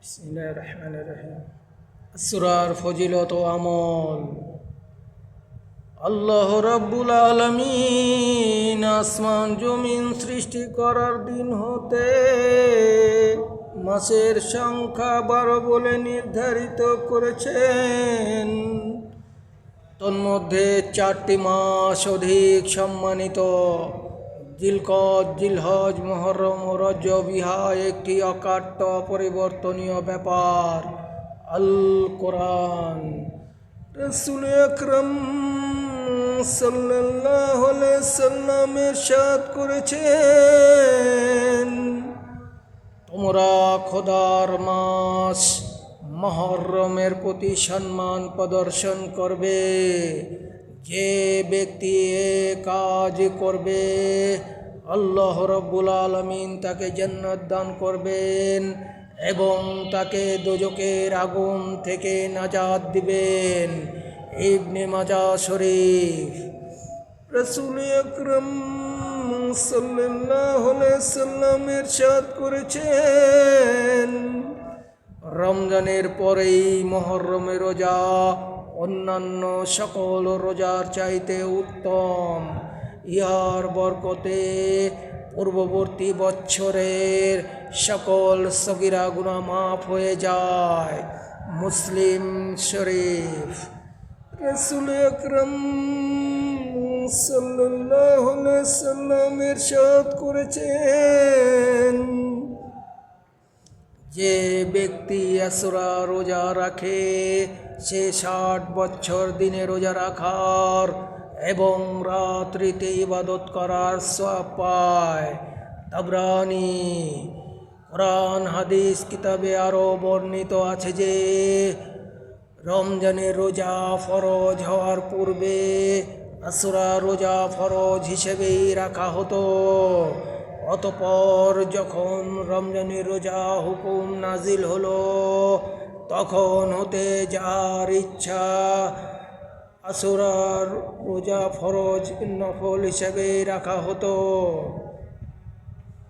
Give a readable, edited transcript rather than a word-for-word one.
বিসমিল্লাহির রহমানির রহিম। সূরার ফজিলত ও আমল। আল্লাহ রাব্বুল আলামিন আসমান জমিন সৃষ্টি করার দিন হতে মাসের সংখ্যা 12 বলে নির্ধারিত করেছেন। তন্মধ্যে 4টি মাস অধিক সম্মানিত: জিলকদ, জিলহজ, মুহররম ও রজব। ইহা একটি অকাট্য অপরিবর্তনীয় ব্যাপার। আল কোরআন। রাসূল আকরাম সাল্লাল্লাহু আলাইহি সাল্লাম ইরশাদ করেছেন, তোমরা খোদার মাস মুহররমের প্রতি সম্মান প্রদর্শন করবে। যে ব্যক্তি এ কাজ করবে, আল্লাহ রাব্বুল আলামিন তাকে জান্নাত দান করবেন এবং তাকে দোজখের আগুন থেকে নাজাত দিবেন। ইবনে মাজাহ শরীফ। রাসূল আকরাম সাল্লাল্লাহু আলাইহি সাল্লাম ইরশাদ করেছেন, রমজানের পরেই মুহররমের রোজা অন্যান্য সকল রোজার চাইতে উত্তম। ইহার বরকতে পূর্ববর্তী বৎসরের সকল সগীরা গুনাহ মাফ হয়ে যায়। মুসলিম শরীফ। রাসূল আকরাম সাল্লাল্লাহু আলাইহি সাল্লাম ইরশাদ করেছেন, যে ব্যক্তি আশুরা রোজা রাখে, সে 60 বছর দিনে রোজা রাখার এবং রাত্রিতে ইবাদত করার সওয়াব পায়। তাবরানী। কোরআন হাদিস কিতাবে আরও বর্ণিত আছে যে, রমজানের রোজা ফরজ হওয়ার পূর্বে আশুরা রোজা ফরজ হিসেবেই রাখা হতো। অতঃপর যখন রমজানের রোজা হুকুম নাজিল হলো, তখন হতে যার ইচ্ছা আশুরার রোজা ফরজ নফল হিসেবে রাখা হতো।